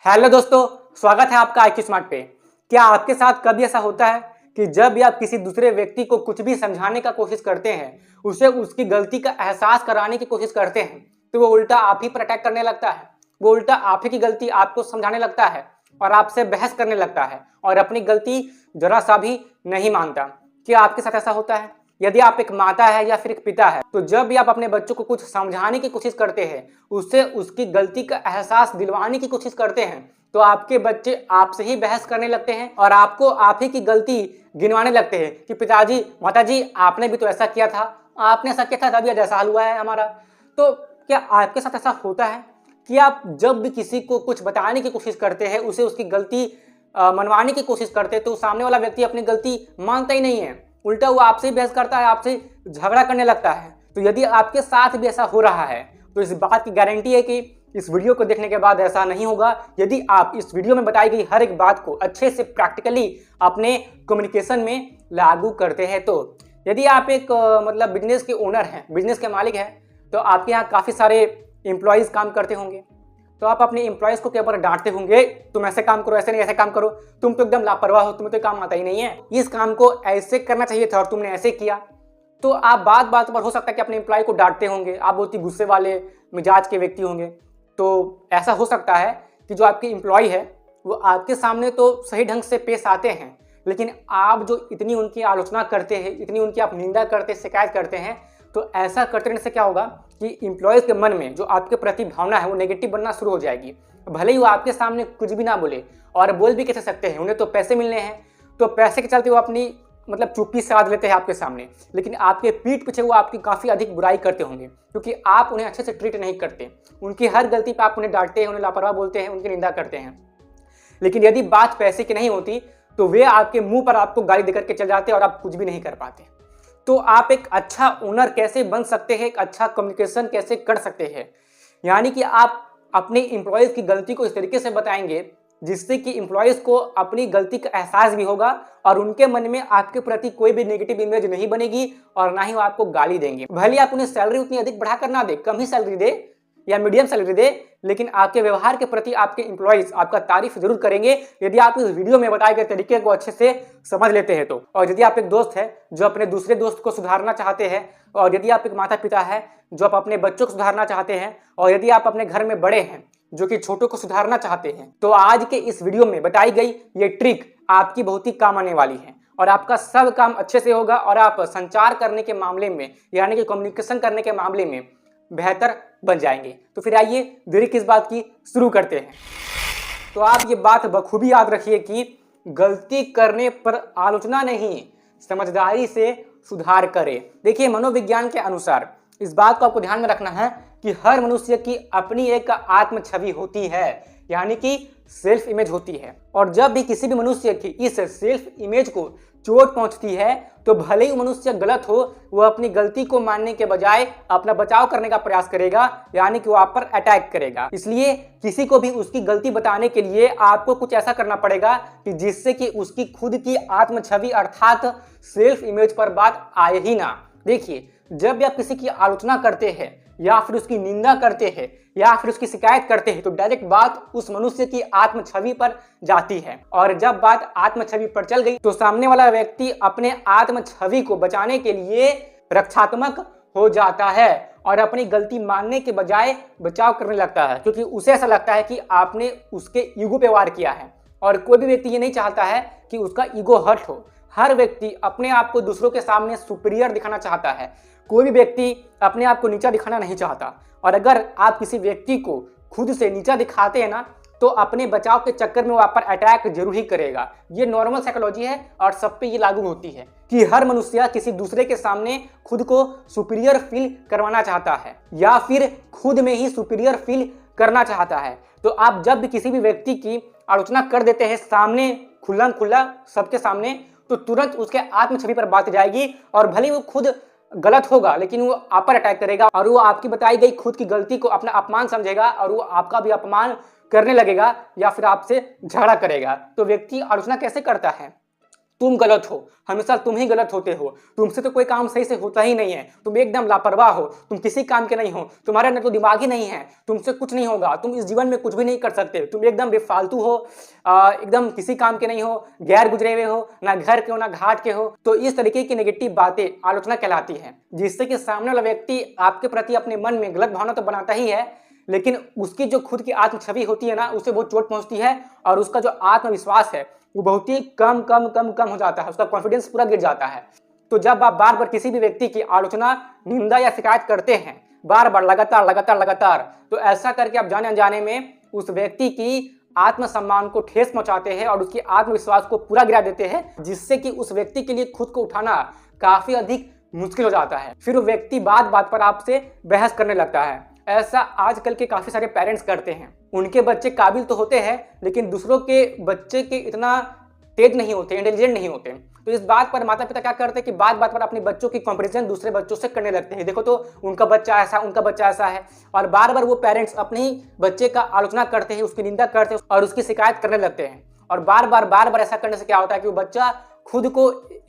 Hello दोस्तों, स्वागत है आपका IQ स्मार्ट पे। क्या आपके साथ कभी ऐसा होता है कि जब भी आप किसी दूसरे व्यक्ति को कुछ भी समझाने का कोशिश करते हैं, उसे उसकी गलती का एहसास कराने की कोशिश करते हैं, तो वो उल्टा आप ही पर अटैक करने लगता है। वो उल्टा आप ही की गलती आपको समझाने लगता है और आपसे बहस करने लगता है और अपनी गलती जरा सा भी नहीं मानता। क्या आपके साथ ऐसा होता है? यदि आप एक माता है या फिर एक पिता है, तो जब भी आप अपने बच्चों को कुछ समझाने की कोशिश करते हैं, उससे उसकी गलती का एहसास दिलवाने की कोशिश करते हैं, तो आपके बच्चे आपसे ही बहस करने लगते हैं और आपको आप ही की गलती गिनवाने लगते हैं कि पिताजी, माताजी, आपने भी तो ऐसा किया था, आपने ऐसा किया था तभी आज ऐसा हाल हुआ है हमारा। तो क्या आपके साथ ऐसा होता है कि आप जब भी किसी को कुछ बताने की कोशिश करते हैं, उसे उसकी गलती मनवाने की कोशिश करते हैं, तो सामने वाला व्यक्ति अपनी गलती मानता ही नहीं है, उल्टा वो आपसे ही बहस करता है, आपसे झगड़ा करने लगता है। तो यदि आपके साथ भी ऐसा हो रहा है, तो इस बात की गारंटी है कि इस वीडियो को देखने के बाद ऐसा नहीं होगा। यदि आप इस वीडियो में बताई गई हर एक बात को अच्छे से प्रैक्टिकली अपने कम्युनिकेशन में लागू करते हैं, तो यदि आप एक मतलब बिजनेस के ओनर हैं, बिजनेस के मालिक हैं, तो आपके यहाँ काफ़ी सारे एम्प्लॉयज़ काम करते होंगे। तो आप अपने एम्प्लॉयज़ को क्या बार डांटते होंगे, तुम ऐसे काम करो, ऐसे नहीं, ऐसे काम करो, तुम तो एकदम लापरवाह हो, तुम्हें तो काम आता ही नहीं है, इस काम को ऐसे करना चाहिए था और तुमने ऐसे किया। तो आप बात बात पर हो सकता है कि अपने एम्प्लॉय को डांटते होंगे, आप बहुत ही गुस्से वाले मिजाज के व्यक्ति होंगे। तो ऐसा हो सकता है कि जो आपके एम्प्लॉय है वो आपके सामने तो सही ढंग से पेश आते हैं, लेकिन आप जो इतनी उनकी आलोचना करते हैं, इतनी उनकी आप निंदा करते, शिकायत करते हैं, तो ऐसा करते रहने से क्या होगा कि एम्प्लॉयज़ के मन में जो आपके प्रति भावना है वो नेगेटिव बनना शुरू हो जाएगी। भले ही वो आपके सामने कुछ भी ना बोले, और बोल भी कैसे सकते हैं, उन्हें तो पैसे मिलने हैं, तो पैसे के चलते वो अपनी मतलब चुप्पी साध लेते हैं आपके सामने, लेकिन आपके पीठ पीछे वो आपकी काफ़ी अधिक बुराई करते होंगे, क्योंकि आप उन्हें अच्छे से ट्रीट नहीं करते। उनकी हर गलती पर आप उन्हें डांटते हैं, उन्हें लापरवाह बोलते हैं, उनकी निंदा करते हैं। लेकिन यदि बात पैसे की नहीं होती, तो वे आपके मुंह पर आपको गाली देकर के चल जाते और आप कुछ भी नहीं कर पाते। तो आप एक अच्छा ओनर कैसे बन सकते हैं, एक अच्छा कम्युनिकेशन कैसे कर सकते हैं, यानी कि आप अपने एम्प्लॉयज़ की गलती को इस तरीके से बताएंगे जिससे कि एम्प्लॉयज़ को अपनी गलती का एहसास भी होगा और उनके मन में आपके प्रति कोई भी नेगेटिव इमेज नहीं बनेगी और ना ही वो आपको गाली देंगे। भले आप उन्हें सैलरी उतनी अधिक बढ़ाकर ना दे, कम ही सैलरी दे या मीडियम सैलरी दे, लेकिन आपके व्यवहार के प्रति आपके एम्प्लॉयज़ आपका तारीफ जरूर करेंगे यदि आप इस वीडियो में बताए गए तरीके को अच्छे से समझ लेते हैं तो। और यदि आप एक दोस्त है जो अपने दूसरे दोस्त को सुधारना चाहते हैं, और यदि आप एक माता पिता है जो आप अपने बच्चों को सुधारना चाहते हैं, और यदि आप अपने घर में बड़े हैं जो कि छोटों को सुधारना चाहते हैं, तो आज के इस वीडियो में बताई गई ये ट्रिक आपकी बहुत ही काम आने वाली है और आपका सब काम अच्छे से होगा और आप संचार करने के मामले में, यानी कि कम्युनिकेशन करने के मामले में बेहतर बन जाएंगे। तो फिर आइए देरी किस बात की, शुरू करते हैं। तो आप ये बात बखूबी याद रखिए कि गलती करने पर आलोचना नहीं, समझदारी से सुधार करें। देखिए, मनोविज्ञान के अनुसार इस बात को आपको ध्यान में रखना है कि हर मनुष्य की अपनी एक आत्म छवि होती है, यानी कि सेल्फ इमेज होती है, और जब भी किसी भी मनुष्य की इस सेल्फ इमेज को चोट पहुंचती है, तो भले ही मनुष्य गलत हो, वह अपनी गलती को मानने के बजाय अपना बचाव करने का प्रयास करेगा, यानी कि वो आप पर अटैक करेगा। इसलिए किसी को भी उसकी गलती बताने के लिए आपको कुछ ऐसा करना पड़ेगा कि जिससे कि उसकी खुद की आत्म छवि अर्थात सेल्फ इमेज पर बात आए ही ना। देखिए, जब भी आप किसी की आलोचना करते हैं या फिर उसकी निंदा करते हैं या फिर उसकी शिकायत करते हैं, तो डायरेक्ट बात उस मनुष्य की आत्म छवि पर जाती है, और जब बात आत्म छवि पर चल गई तो सामने वाला व्यक्ति अपने आत्म छवि को बचाने के लिए रक्षात्मक हो जाता है और अपनी गलती मानने के बजाय बचाव करने लगता है, क्योंकि उसे ऐसा लगता है कि आपने उसके ईगो पे वार किया है। और कोई भी व्यक्ति ये नहीं चाहता है कि उसका ईगो हर्ट हो। हर व्यक्ति अपने आप को दूसरों के सामने सुपीरियर दिखाना चाहता है, कोई भी व्यक्ति अपने आप को नीचा दिखाना नहीं चाहता। और अगर आप किसी व्यक्ति को खुद से नीचा दिखाते हैं ना, तो अपने बचाव के चक्कर में वो आप पर अटैक जरूर ही करेगा। ये नॉर्मल साइकोलॉजी है और सब पे ये लागू होती है कि हर मनुष्य किसी दूसरे के सामने खुद को सुपीरियर फील करवाना चाहता है या फिर खुद में ही सुपीरियर फील करना चाहता है। तो आप जब भी किसी भी व्यक्ति की आलोचना कर देते हैं सामने, खुला खुला सबके सामने, तो तुरंत उसके आत्म छवि पर बात जाएगी और भले वो खुद गलत होगा, लेकिन वो आप पर अटैक करेगा और वो आपकी बताई गई खुद की गलती को अपना अपमान समझेगा और वो आपका भी अपमान करने लगेगा या फिर आपसे झगड़ा करेगा। तो व्यक्ति आलोचना कैसे करता है? तुम गलत हो, हमेशा तुम ही गलत होते हो, तुमसे तो कोई काम सही से होता ही नहीं है, तुम एकदम लापरवाह हो, तुम किसी काम के नहीं हो, तुम्हारे अंदर तो दिमाग ही नहीं है, तुमसे कुछ नहीं होगा, तुम इस जीवन में कुछ भी नहीं कर सकते, तुम एकदम बेफालतू हो, एकदम किसी काम के नहीं हो, गैर गुजरे हुए हो, ना घर के हो ना घाट के हो। तो इस तरीके की नेगेटिव बातें आलोचना कहलाती है, जिससे कि सामने वाला व्यक्ति आपके प्रति अपने मन में गलत भावना तो बनाता ही है, लेकिन उसकी जो खुद की आत्म छवि होती है ना, उसे बहुत चोट पहुंचती है और उसका जो आत्मविश्वास है वो बहुत ही कम कम कम कम हो जाता है, उसका कॉन्फिडेंस पूरा गिर जाता है। तो जब आप बार बार किसी भी व्यक्ति की आलोचना, निंदा या शिकायत करते हैं, बार बार लगातार लगातार लगातार, तो ऐसा करके आप जाने अनजाने में उस व्यक्ति की आत्मसम्मान को ठेस पहुंचाते हैं और उसकी आत्मविश्वास को पूरा गिरा देते हैं, जिससे कि उस व्यक्ति के लिए खुद को उठाना काफी अधिक मुश्किल हो जाता है। फिर वो व्यक्ति बात बात पर आपसे बहस करने लगता है। ऐसा आजकल के काफी सारे पेरेंट्स करते हैं। उनके बच्चे काबिल तो होते हैं, लेकिन दूसरों के बच्चे के इतना तेज नहीं होते, इंटेलिजेंट नहीं होते। तो इस बात पर माता पिता क्या करते हैं कि बात बात पर अपने बच्चों की कंपैरिजन दूसरे बच्चों से करने लगते हैं। देखो तो उनका बच्चा ऐसा, उनका बच्चा ऐसा है, और बार बार वो पेरेंट्स अपने ही बच्चे का आलोचना करते हैं, उसकी निंदा करते हैं और उसकी शिकायत करने लगते हैं। और बार बार ऐसा करने से क्या होता है कि वो बच्चा खुद को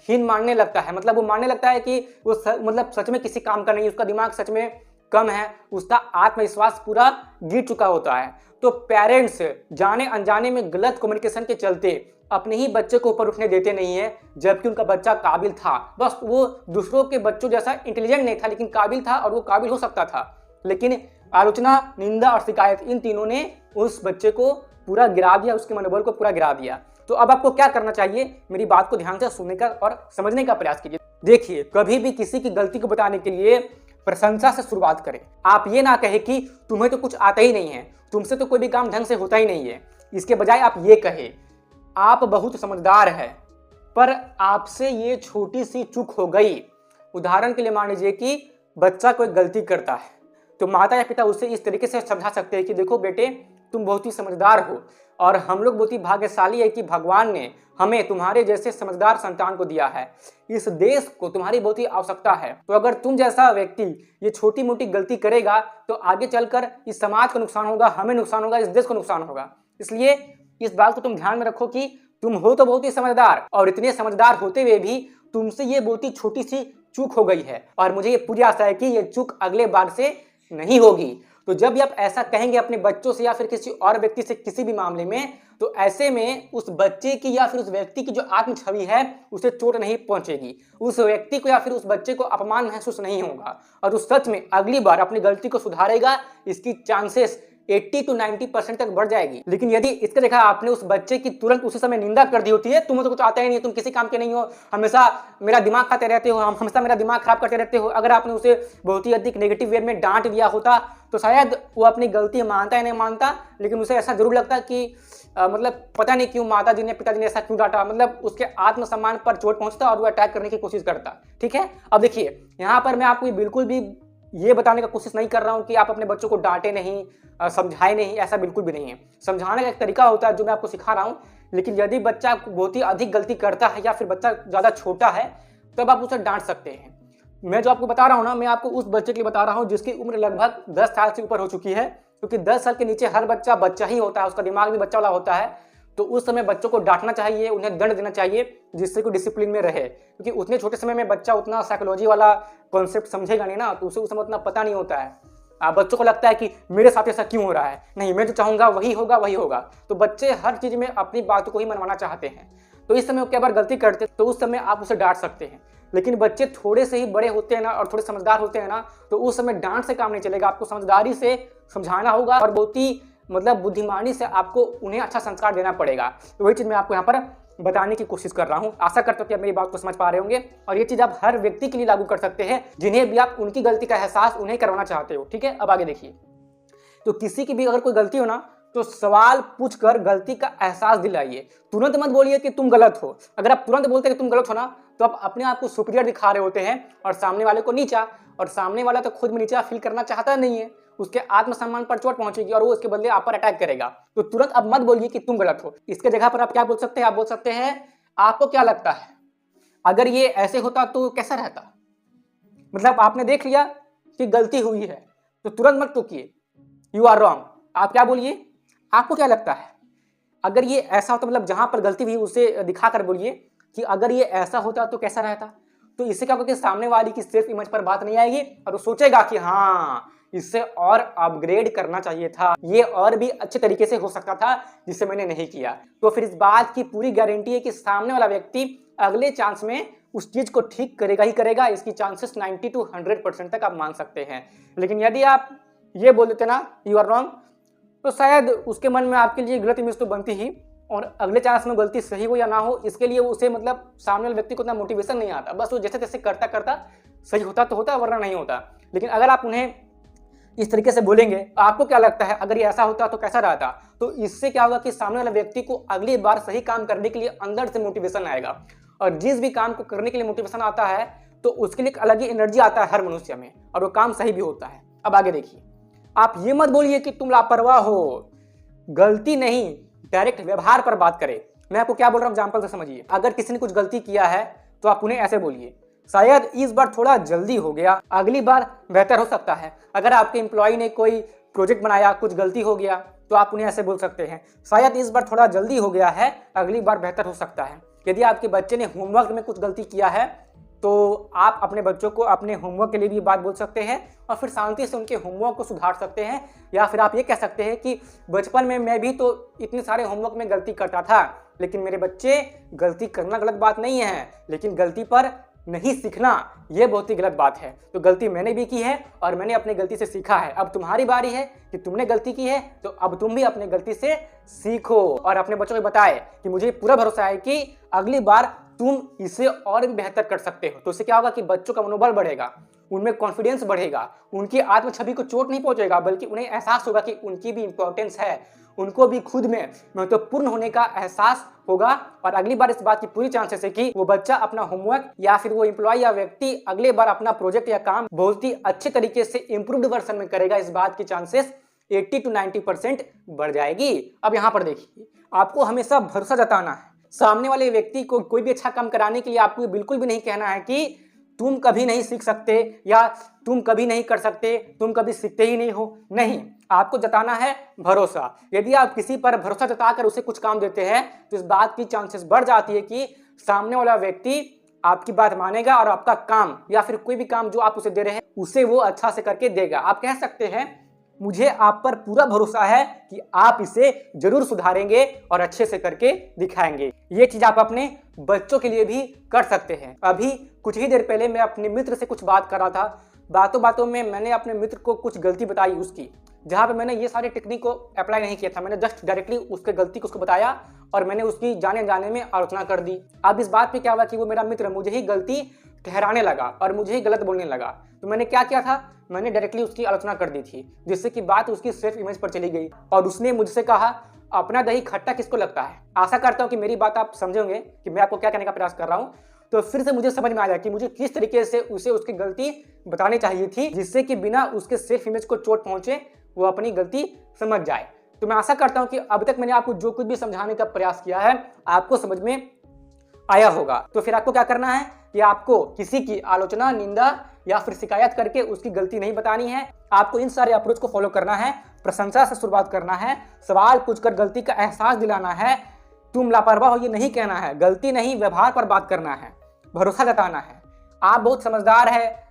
हीन मानने लगता है, मतलब वो मानने लगता है कि वो मतलब सच में किसी काम का नहीं, उसका दिमाग सच में कम है, उसका आत्मविश्वास पूरा गिर चुका होता है। तो पेरेंट्स जाने अनजाने में गलत कम्युनिकेशन के चलते अपने ही बच्चे को ऊपर उठने देते नहीं है, जबकि उनका बच्चा काबिल था। बस वो दूसरों के बच्चों जैसा इंटेलिजेंट नहीं था, लेकिन काबिल था और वो काबिल हो सकता था। लेकिन आलोचना, निंदा और शिकायत, इन तीनों ने उस बच्चे को पूरा गिरा दिया, उसके मनोबल को पूरा गिरा दिया। तो अब आपको क्या करना चाहिए, मेरी बात को ध्यान से सुनने का और समझने का प्रयास कीजिए। देखिए, कभी भी किसी की गलती को बताने के लिए प्रशंसा से शुरुआत करें। आप ये ना कहे कि तुम्हें तो कुछ आता ही नहीं है, तुमसे तो कोई भी काम ढंग से होता ही नहीं है। इसके बजाय आप ये कहे, आप बहुत समझदार हैं, पर आपसे ये छोटी सी चूक हो गई। उदाहरण के लिए मान लीजिए कि बच्चा कोई गलती करता है, तो माता या पिता उसे इस तरीके से समझा सकते हैं कि देखो बेटे, तुम बहुत ही समझदार हो और हम लोग बहुत ही भाग्यशाली है कि भगवान ने हमें तुम्हारे जैसे समझदार संतान को दिया है। इस देश को तुम्हारी बहुत ही आवश्यकता है। तो अगर तुम जैसा व्यक्ति ये छोटी मोटी गलती करेगा तो आगे चलकर इस समाज को नुकसान होगा, हमें नुकसान होगा, इस देश को नुकसान होगा। इसलिए इस बात को तुम ध्यान में रखो कि तुम हो तो बहुत ही समझदार, और इतने समझदार होते हुए भी तुमसे ये बहुत ही छोटी सी चूक हो गई है, और मुझे ये पूरी आशा है कि ये चूक अगले बार से नहीं होगी। तो जब भी आप ऐसा कहेंगे अपने बच्चों से या फिर किसी और व्यक्ति से किसी भी मामले में, तो ऐसे में उस बच्चे की या फिर उस व्यक्ति की जो आत्म छवि है उसे चोट नहीं पहुंचेगी, उस व्यक्ति को या फिर उस बच्चे को अपमान महसूस नहीं होगा, और उस सच में अगली बार अपनी गलती को सुधारेगा। इसकी चांसेस 80 to 90% तक बढ़ जाएगी। लेकिन यदि इसके जगह आपने उस बच्चे की तुरंत उसी समय निंदा कर दी होती है, तुम्हें तो कुछ आता ही नहीं है, तुम किसी काम के नहीं हो, हमेशा मेरा दिमाग खाते रहते हो, हम हमेशा मेरा दिमाग खराब करते रहते हो, अगर आपने उसे बहुत ही अधिक नेगेटिव वे में डांट दिया होता, तो शायद वो अपनी गलती मानता या नहीं मानता, लेकिन उसे ऐसा जरूर लगता कि मतलब पता नहीं क्यों माता जी ने, पिताजी ने ऐसा क्यों डांटा, मतलब उसके आत्मसम्मान पर चोट पहुंचता और वो अटैक करने की कोशिश करता। ठीक है, अब देखिए यहाँ पर मैं आपको बिल्कुल भी ये बताने का कोशिश नहीं कर रहा हूँ कि आप अपने बच्चों को डांटे नहीं, समझाए नहीं, ऐसा बिल्कुल भी नहीं है। समझाने का एक तरीका होता है जो मैं आपको सिखा रहा हूँ, लेकिन यदि बच्चा बहुत ही अधिक गलती करता है या फिर बच्चा ज़्यादा छोटा है, तब आप उसे डांट सकते हैं। मैं जो आपको बता रहा हूँ ना, मैं आपको उस बच्चे के लिए बता रहा हूँ जिसकी उम्र लगभग 10 साल से ऊपर हो चुकी है, क्योंकि 10 साल के नीचे हर बच्चा बच्चा ही होता है, उसका दिमाग भी बच्चा वाला होता है। तो उस समय बच्चों को डांटना चाहिए, उन्हें दंड देना चाहिए, जिससे कोई डिसिप्लिन में रहे, क्योंकि उतने छोटे समय में बच्चा उतना साइकोलॉजी वाला कॉन्सेप्ट समझेगा नहीं ना, तो उसे उस समय उतना पता नहीं होता है। बच्चों को लगता है कि मेरे साथ ऐसा क्यों हो रहा है, नहीं मैं जो चाहूँगा वही होगा वही होगा। तो बच्चे हर चीज़ में अपनी बातों को ही मनवाना चाहते हैं, तो इस समय वो कई बार गलती करते तो उस समय आप उसे डांट सकते हैं। लेकिन बच्चे थोड़े से ही बड़े होते हैं ना, और थोड़े समझदार होते हैं ना, तो उस समय डांट से काम नहीं चलेगा, आपको समझदारी से समझाना होगा और बहुत ही मतलब बुद्धिमानी से आपको उन्हें अच्छा संस्कार देना पड़ेगा। तो वही चीज़ मैं आपको यहाँ पर बताने की कोशिश कर रहा हूँ। आशा करता हूँ कि आप मेरी बात को समझ पा रहे होंगे, और ये चीज़ आप हर व्यक्ति के लिए लागू कर सकते हैं जिन्हें भी आप उनकी गलती का एहसास उन्हें करवाना चाहते हो। ठीक है, अब आगे देखिए। तो किसी की भी अगर कोई गलती हो ना, तो सवाल पूछकर गलती का एहसास दिलाइए। तुरंत मत बोलिए कि तुम गलत हो। अगर आप तुरंत बोलते हैं कि तुम गलत हो ना, तो आप अपने आप को सुपीरियर दिखा रहे होते हैं और सामने वाले को नीचा, और सामने वाला तो खुद में नीचा फील करना चाहता नहीं है, उसके आत्मसम्मान पर चोट पहुंचेगी और वो उसके बदले आप पर अटैक करेगा। तो तुरंत अब मत बोलिए कि तुम गलत हो। इसके जगह पर आप क्या बोल सकते हैं, आप बोल सकते हैं आपको क्या लगता है अगर ये ऐसे होता तो कैसा रहता। मतलब आपने देख लिया कि गलती हुई है, तो तुरंत मत टोकिए, यू आर रॉन्ग। आप क्या बोलिए, आपको क्या लगता है अगर ये ऐसा हो, तो मतलब जहां पर गलती हुई उसे दिखाकर बोलिए कि अगर ये ऐसा होता तो कैसा रहता। तो इससे क्या होगा कि सामने वाले की सेल्फ इमेज पर बात नहीं आएगी और वो सोचेगा कि हाँ, इससे और अपग्रेड करना चाहिए था, ये और भी अच्छे तरीके से हो सकता था जिसे मैंने नहीं किया। तो फिर इस बात की पूरी गारंटी है कि सामने वाला व्यक्ति अगले चांस में उस चीज को ठीक करेगा ही करेगा। इसकी चांसेस 90 to 100% तक आप मान सकते हैं। लेकिन यदि आप ये बोल देते ना यू आर रॉन्ग, तो शायद उसके मन में आपके लिए गलत इमेज तो बनती ही, और अगले चांस में गलती सही हो या ना हो इसके लिए उसे मतलब सामने वाले व्यक्ति को इतना मोटिवेशन नहीं आता, बस वो जैसे तैसे करता करता सही होता तो होता वरना नहीं होता। लेकिन अगर आप उन्हें इस तरीके से बोलेंगे, आपको क्या लगता है अगर ये ऐसा होता तो कैसा रहता, तो इससे क्या होगा कि सामने वाले व्यक्ति को अगली बार सही काम करने के लिए अंदर से मोटिवेशन आएगा। और जिस भी काम को करने के लिए मोटिवेशन आता है तो उसके लिए एक अलग ही एनर्जी आता है हर मनुष्य में, और वो काम सही भी होता है। अब आगे देखिए, आप ये मत बोलिए कि तुम लापरवाह हो, गलती नहीं, डायरेक्ट व्यवहार पर बात करें। मैं आपको क्या बोल रहा हूँ एग्जांपल से समझिए। अगर किसी ने कुछ गलती किया है तो आप उन्हें ऐसे बोलिए, शायद इस बार थोड़ा जल्दी हो गया, अगली बार बेहतर हो सकता है। अगर आपके एम्प्लॉय ने कोई प्रोजेक्ट बनाया, कुछ गलती हो गया, तो आप उन्हें ऐसे बोल सकते हैं, शायद इस बार थोड़ा जल्दी हो गया है, अगली बार बेहतर हो सकता है। यदि आपके बच्चे ने होमवर्क में कुछ गलती किया है तो आप अपने बच्चों को अपने होमवर्क के लिए भी बात बोल सकते हैं और फिर शांति से उनके होमवर्क को सुधार सकते हैं। या फिर आप ये कह सकते हैं कि बचपन में मैं भी तो इतने सारे होमवर्क में गलती करता था, लेकिन मेरे बच्चे, गलती करना गलत बात नहीं है, लेकिन गलती पर नहीं सीखना ये बहुत ही गलत बात है। तो गलती मैंने भी की है और मैंने अपनी गलती से सीखा है। अब तुम्हारी बारी है कि तुमने गलती की है तो अब तुम भी अपनी गलती से सीखो और अपने बच्चों को बताए कि मुझे पूरा भरोसा है कि अगली बार तुम इसे और भी बेहतर कर सकते हो। तो इससे क्या होगा कि बच्चों का मनोबल बढ़ेगा, उनमें कॉन्फिडेंस बढ़ेगा, उनकी आत्म छवि को चोट नहीं पहुंचेगा, बल्कि उन्हें एहसास होगा कि उनकी भी इंपॉर्टेंस है, उनको भी खुद में महत्वपूर्ण होने का एहसास होगा। और अगली बार इस बात की पूरी चांसेस है कि वो बच्चा अपना होमवर्क या फिर वो एम्प्लॉय या व्यक्ति अगले बार अपना प्रोजेक्ट या काम बहुत ही अच्छे तरीके से इंप्रूव्ड वर्जन में करेगा। इस बात की चांसेस 80 to 90% बढ़ जाएगी। अब यहाँ पर देखिए, आपको हमेशा भरोसा जताना है। सामने वाले व्यक्ति को कोई भी अच्छा काम कराने के लिए आपको बिल्कुल भी नहीं कहना है कि तुम कभी नहीं सीख सकते या तुम कभी नहीं कर सकते, तुम कभी सीखते ही नहीं हो। नहीं, आपको जताना है भरोसा। यदि आप किसी पर भरोसा जताकर उसे कुछ काम देते हैं तो इस बात की चांसेस बढ़ जाती है कि सामने वाला व्यक्ति आपकी बात मानेगा और आपका काम या फिर कोई भी काम जो आप उसे दे रहे हैं उसे वो अच्छा से करके देगा। आप कह सकते हैं, मुझे आप पर पूरा भरोसा है कि आप इसे जरूर सुधारेंगे और अच्छे से करके दिखाएंगे। ये चीज आप अपने बच्चों के लिए भी कर सकते हैं। अभी कुछ ही देर पहले मैं अपने मित्र से कुछ बात कर रहा था, बातों बातों में मैंने अपने मित्र को कुछ गलती बताई उसकी, जहां पे मैंने ये सारे टेक्निक को अप्लाई नहीं किया था। मैंने जस्ट डायरेक्टली उसके गलती को उसको बताया और मैंने उसकी जाने जाने में आलोचना कर दी। अब इस बात पे क्या हुआ कि वो मेरा मित्र मुझे ही गलती ठहराने लगा और मुझे ही गलत बोलने लगा। तो मैंने क्या किया था, मैंने डायरेक्टली उसकी आलोचना कर दी थी, जिससे कि बात उसकी सेल्फ इमेज पर चली गई और उसने मुझसे कहा, अपना दही खट्टा किसको लगता है। आशा करता हूं कि मेरी बात आप समझेंगे कि मैं आपको क्या कहने का प्रयास कर रहा हूं। तो फिर से मुझे समझ में आ जाए कि मुझे किस तरीके से उसे उसकी गलती बतानी चाहिए थी, जिससे कि बिना उसके सेल्फ इमेज को चोट पहुंचे वो अपनी गलती समझ जाए। तो मैं आशा करता हूं कि अब तक मैंने आपको जो कुछ भी समझाने का प्रयास किया है आपको समझ में आया होगा। तो फिर आपको क्या करना है कि आपको किसी की आलोचना, निंदा या फिर शिकायत करके उसकी गलती नहीं बतानी है। आपको इन सारे अप्रोच को फॉलो करना है, प्रशंसा से शुरुआत करना है, सवाल पूछकर गलती का एहसास दिलाना है, तुम लापरवाह हो ये नहीं कहना है, गलती नहीं व्यवहार पर बात करना है, भरोसा जताना है, आप बहुत समझदार है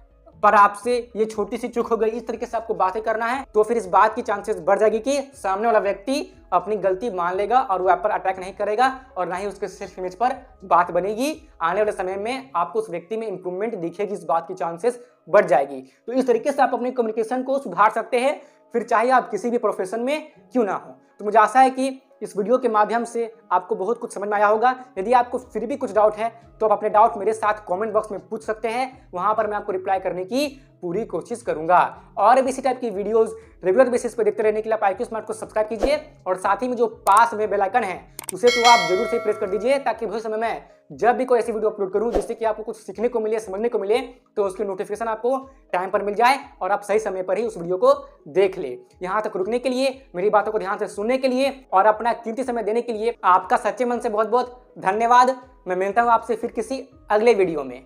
पर आपसे ये छोटी सी चूक हो गई, इस तरीके से आपको बातें करना है। तो फिर इस बात की चांसेस बढ़ जाएगी कि सामने वाला व्यक्ति अपनी गलती मान लेगा और वो आप पर अटैक नहीं करेगा और ना ही उसके सेल्फ इमेज पर बात बनेगी। आने वाले समय में आपको उस व्यक्ति में इंप्रूवमेंट दिखेगी, इस बात की चांसेस बढ़ जाएगी। तो इस तरीके से आप अपने कम्युनिकेशन को सुधार सकते हैं, फिर चाहे आप किसी भी प्रोफेशन में क्यों ना हो। तो मुझे आशा है कि इस वीडियो के माध्यम से आपको बहुत कुछ समझ में आया होगा। यदि आपको फिर भी कुछ डाउट है तो आप अपने डाउट मेरे साथ कमेंट बॉक्स में पूछ सकते हैं, वहां पर मैं आपको रिप्लाई करने की पूरी कोशिश करूंगा। और भी इसी टाइप की वीडियोस रेगुलर बेसिस पर देखते रहने के लिए आप IQ स्मार्ट को सब्सक्राइब कीजिए और साथ ही में जो पास में बेल आइकन है उसे तो आप जरूर से प्रेस कर दीजिए, ताकि भविष्य समय में जब भी कोई ऐसी वीडियो अपलोड करूं जिससे कि आपको कुछ सीखने को मिले, समझने को मिले, तो उसकी नोटिफिकेशन आपको टाइम पर मिल जाए और आप सही समय पर ही उस वीडियो को देख ले। यहाँ तक रुकने के लिए, मेरी बातों को ध्यान से सुनने के लिए और अपना कीमती समय देने के लिए आपका सच्चे मन से बहुत बहुत धन्यवाद। मैं मिलता हूँ आपसे फिर किसी अगले वीडियो में।